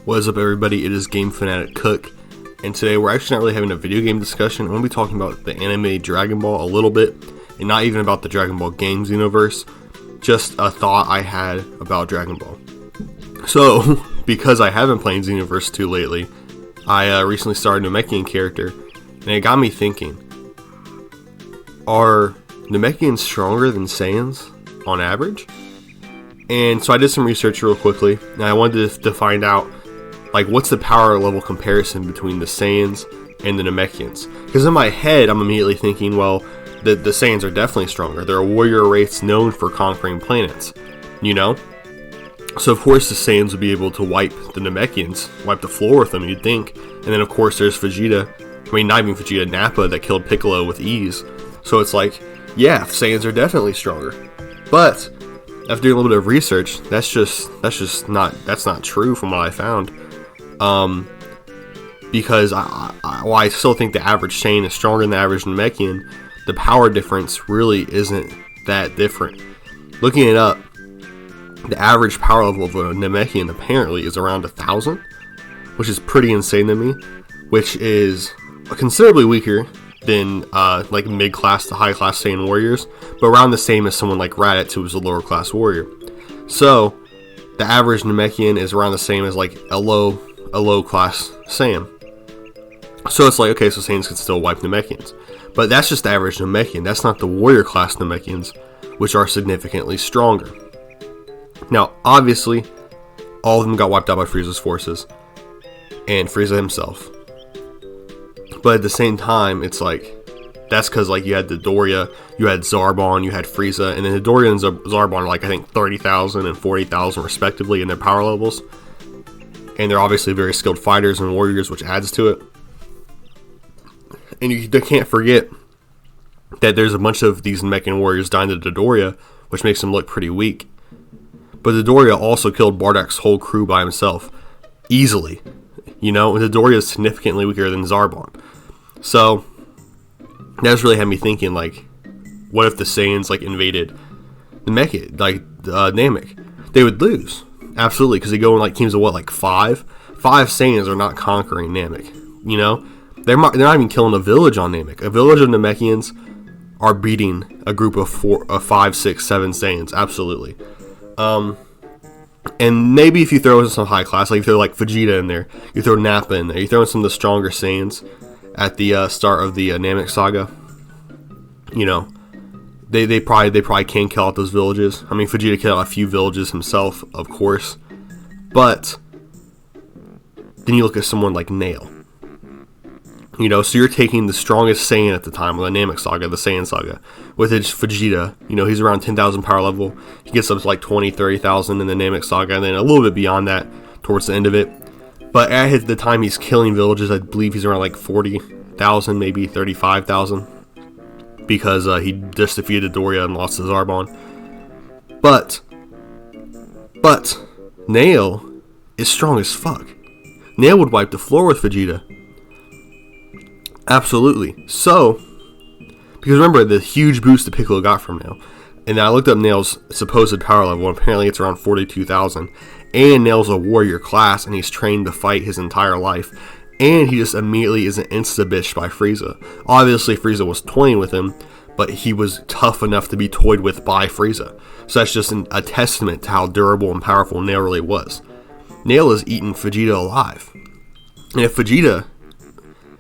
What is up, everybody? It is Game Fanatic Cook, and today we're actually not really having a video game discussion. I'm going to be talking about the anime Dragon Ball a little bit, and not even about the Dragon Ball games universe, just a thought I had about Dragon Ball. So, because I haven't played Xenoverse 2 lately, I recently started a Namekian character, and it got me thinking, are Namekians stronger than Saiyans on average? And so I did some research real quickly, and I wanted to find out, like, what's the power level comparison between the Saiyans and the Namekians? Because in my head, I'm immediately thinking, well, the Saiyans are definitely stronger. They're a warrior race known for conquering planets, you know? So of course the Saiyans would be able to wipe the Namekians, wipe the floor with them, you'd think. And then of course there's Vegeta, not even Vegeta, Nappa, that killed Piccolo with ease. So it's like, yeah, Saiyans are definitely stronger. But after doing a little bit of research, that's not true from what I found. Because I still think the average Saiyan is stronger than the average Namekian. The power difference really isn't that different. Looking it up, the average power level of a Namekian apparently is around 1,000, which is pretty insane to me, which is considerably weaker than like mid-class to high-class Saiyan warriors, but around the same as someone like Raditz, who was a lower-class warrior. So the average Namekian is around the same as like a low-class Saiyan. So it's like, okay, so Saiyans can still wipe Namekians. But that's just the average Namekian. That's not the warrior-class Namekians, which are significantly stronger. Now, obviously, all of them got wiped out by Frieza's forces, and Frieza himself. But at the same time, it's like, that's because like you had the Doria, you had Zarbon, you had Frieza, and then the Doria and Zarbon are like, I think, 30,000 and 40,000 respectively in their power levels. And they're obviously very skilled fighters and warriors, which adds to it. And you can't forget that there's a bunch of these Namekian warriors dying to the Dodoria, which makes them look pretty weak. But the Dodoria also killed Bardak's whole crew by himself, easily. You know, the Dodoria is significantly weaker than Zarbon. So that's really had me thinking, like, what if the Saiyans like invaded Namek? They would lose, absolutely, because they go in like teams of what, like five Saiyans are not conquering Namek. You know, they're not even killing a village on Namek. A village of Namekians are beating a group of 5, 6, 7 Saiyans, absolutely. And maybe if you throw in some high class, like you throw like Vegeta in there, you throw Nappa in there, you throw in some of the stronger Saiyans at the start of the Namek saga, you know, they probably can kill out those villages. I mean, Vegeta killed out a few villages himself, of course, but then you look at someone like Nail. You know, so you're taking the strongest Saiyan at the time of the Namek saga, the Saiyan saga, with his Vegeta. You know, he's around 10,000 power level. He gets up to like 20, 30,000 in the Namek saga, and then a little bit beyond that towards the end of it. But at the time he's killing villages, I believe he's around like 40,000, maybe 35,000, because he just defeated Doria and lost to Zarbon. But Nail is strong as fuck. Nail would wipe the floor with Vegeta. Absolutely. So, because remember the huge boost that Piccolo got from Nail, and I looked up Nail's supposed power level, and apparently it's around 42,000. And Nail's a warrior class, and he's trained to fight his entire life, and he just immediately is an insta-bitch by Frieza. Obviously, Frieza was toying with him, but he was tough enough to be toyed with by Frieza. So that's just a testament to how durable and powerful Nail really was. Nail is eating Vegeta alive, and if Vegeta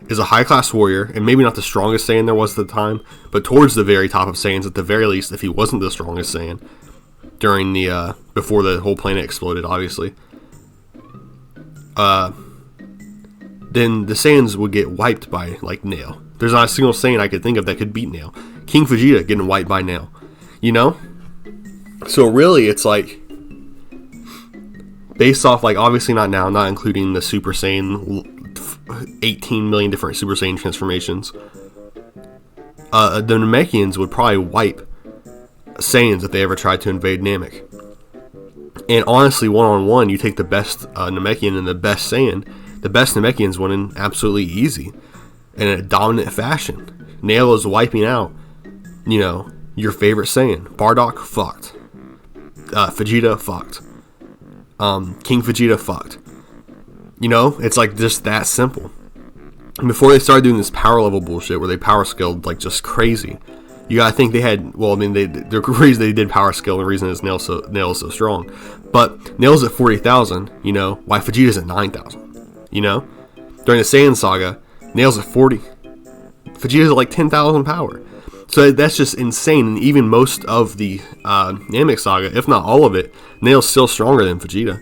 is a high-class warrior, and maybe not the strongest Saiyan there was at the time, but towards the very top of Saiyans at the very least, if he wasn't the strongest Saiyan during the before the whole planet exploded, obviously, then the Saiyans would get wiped by like Nail. There's not a single Saiyan I could think of that could beat Nail. King Vegeta getting wiped by Nail, you know. So really, it's like based off, like, obviously not now, not including the Super Saiyan. 18 million different Super Saiyan transformations. The Namekians would probably wipe Saiyans if they ever tried to invade Namek. And honestly, one-on-one, you take the best Namekian and the best Saiyan. The best Namekians win in absolutely easy, in a dominant fashion. Nail is wiping out, you know, your favorite Saiyan. Bardock, fucked. Vegeta, fucked. King Vegeta, fucked. You know, it's like just that simple. And before they started doing this power level bullshit where they power scaled like just crazy, you gotta think they had, well, I mean, the reason they did power scale, the reason is Nail is so strong. But Nail's at 40,000, you know, why Vegeta's at 9,000, you know? During the Saiyan saga, Nail's at 40. Vegeta's at like 10,000 power. So that's just insane. And even most of the Namek saga, if not all of it, Nail's still stronger than Vegeta.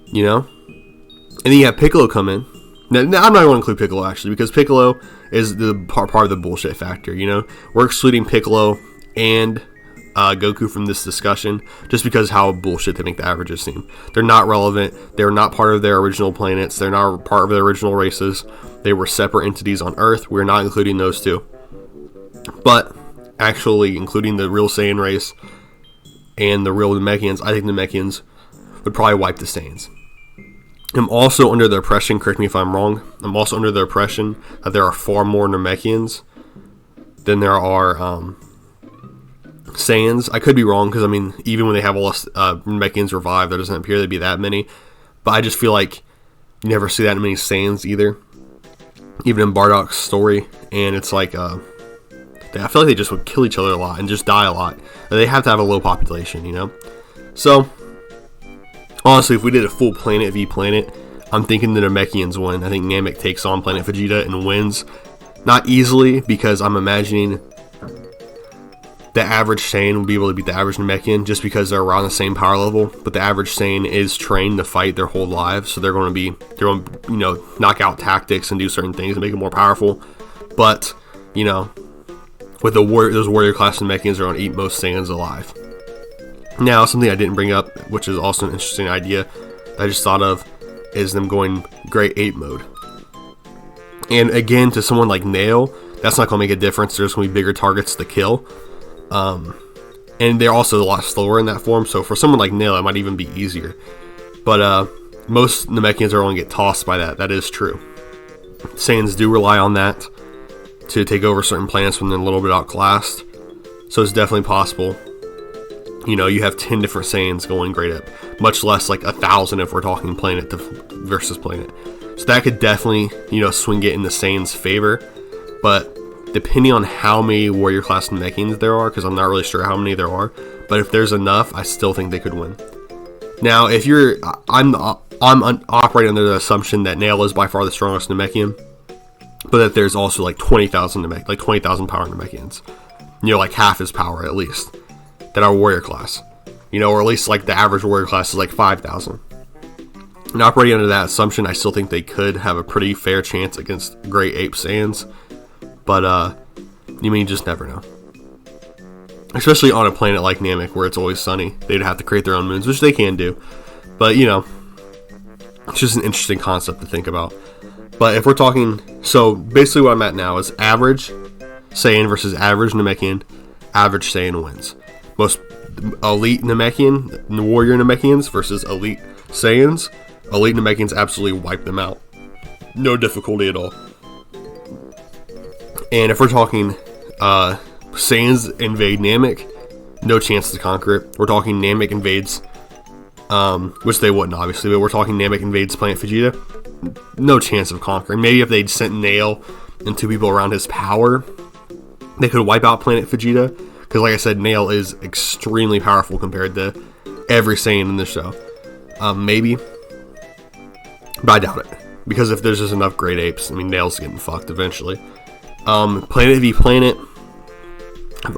You know? And then you have Piccolo come in. Now, I'm not going to include Piccolo, actually, because Piccolo is the part of the bullshit factor, you know? We're excluding Piccolo and Goku from this discussion just because how bullshit they make the averages seem. They're not relevant. They're not part of their original planets. They're not part of their original races. They were separate entities on Earth. We're not including those two. But actually including the real Saiyan race and the real Namekians, I think the Namekians would probably wipe the Saiyans. I'm also under the impression, correct me if I'm wrong, I'm also under the impression that there are far more Namekians than there are Saiyans. I could be wrong, because I mean, even when they have all Namekians revived, there doesn't appear to be that many. But I just feel like you never see that many Saiyans either, even in Bardock's story. And it's like, I feel like they just would kill each other a lot and just die a lot. They have to have a low population, you know? So, honestly, if we did a full planet v planet, I'm thinking the Namekians win. I think Namek takes on Planet Vegeta and wins. Not easily, because I'm imagining the average Saiyan will be able to beat the average Namekian just because they're around the same power level. But the average Saiyan is trained to fight their whole lives, so they're going to, you know, knock out tactics and do certain things and make it more powerful. But, you know, with those warrior class Namekians are going to eat most Saiyans alive. Now, something I didn't bring up, which is also an interesting idea that I just thought of, is them going Great Ape mode. And again, to someone like Nail, that's not going to make a difference. There's going to be bigger targets to kill. And they're also a lot slower in that form, so for someone like Nail, it might even be easier. But most Namekians are going to get tossed by that. That is true. Saiyans do rely on that to take over certain planets when they're a little bit outclassed. So it's definitely possible. You know, you have 10 different Saiyans going Great Ape, much less like 1,000 if we're talking planet versus planet. So that could definitely, you know, swing it in the Saiyans' favor. But depending on how many warrior class Namekians there are, because I'm not really sure how many there are, but if there's enough, I still think they could win. Now, if you're, I'm operating under the assumption that Nail is by far the strongest Namekian, but that there's also like 20,000 power Namekians. You know, like half his power at least, that are warrior class. You know, or at least like the average warrior class is like 5,000. And operating under that assumption, I still think they could have a pretty fair chance against Great Ape Saiyans. But, you just never know. Especially on a planet like Namek, where it's always sunny. They'd have to create their own moons, which they can do. But, you know, it's just an interesting concept to think about. But if we're talking, so basically what I'm at now is average Saiyan versus average Namekian. Average Saiyan wins. Most elite Namekian, warrior Namekians versus elite Saiyans. Elite Namekians absolutely wipe them out. No difficulty at all. And if we're talking Saiyans invade Namek, no chance to conquer it. We're talking Namek invades, which they wouldn't obviously, but we're talking Namek invades Planet Vegeta. No chance of conquering. Maybe if they'd sent Nail and 2 people around his power, they could wipe out Planet Vegeta. Because like I said, Nail is extremely powerful compared to every Saiyan in the show. Maybe. But I doubt it. Because if there's just enough Great Apes, Nail's getting fucked eventually. Planet v Planet,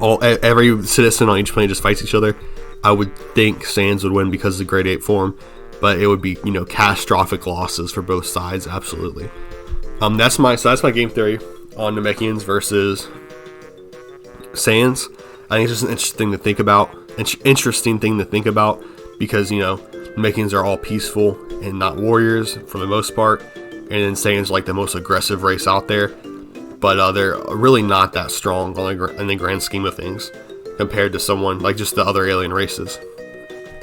every citizen on each planet just fights each other. I would think Saiyans would win because of the Great Ape form, but it would be, catastrophic losses for both sides, absolutely. That's my game theory on Namekians versus Saiyans. I think it's just an interesting thing to think about, because, Namekians are all peaceful and not warriors for the most part, and then Saiyans are like the most aggressive race out there. But they're really not that strong in the grand scheme of things compared to someone like just the other alien races.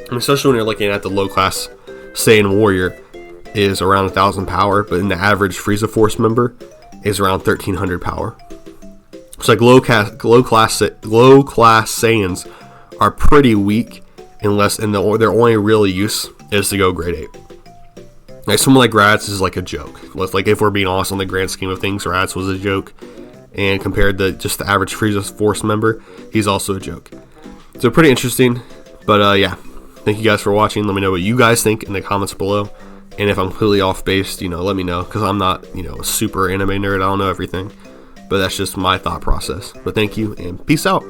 And especially when you're looking at the low-class Saiyan warrior is around 1,000 power, but in the average Frieza Force member is around 1,300 power. So like low-class Saiyans are pretty weak unless their only real use is to go Great Ape. Like someone like Raditz is like a joke. Like if we're being honest on the grand scheme of things, Raditz was a joke. And compared to just the average Frieza Force member, he's also a joke. So pretty interesting. But yeah, thank you guys for watching. Let me know what you guys think in the comments below. And if I'm completely off base, let me know. Because I'm not, a super anime nerd. I don't know everything. But that's just my thought process. But thank you and peace out.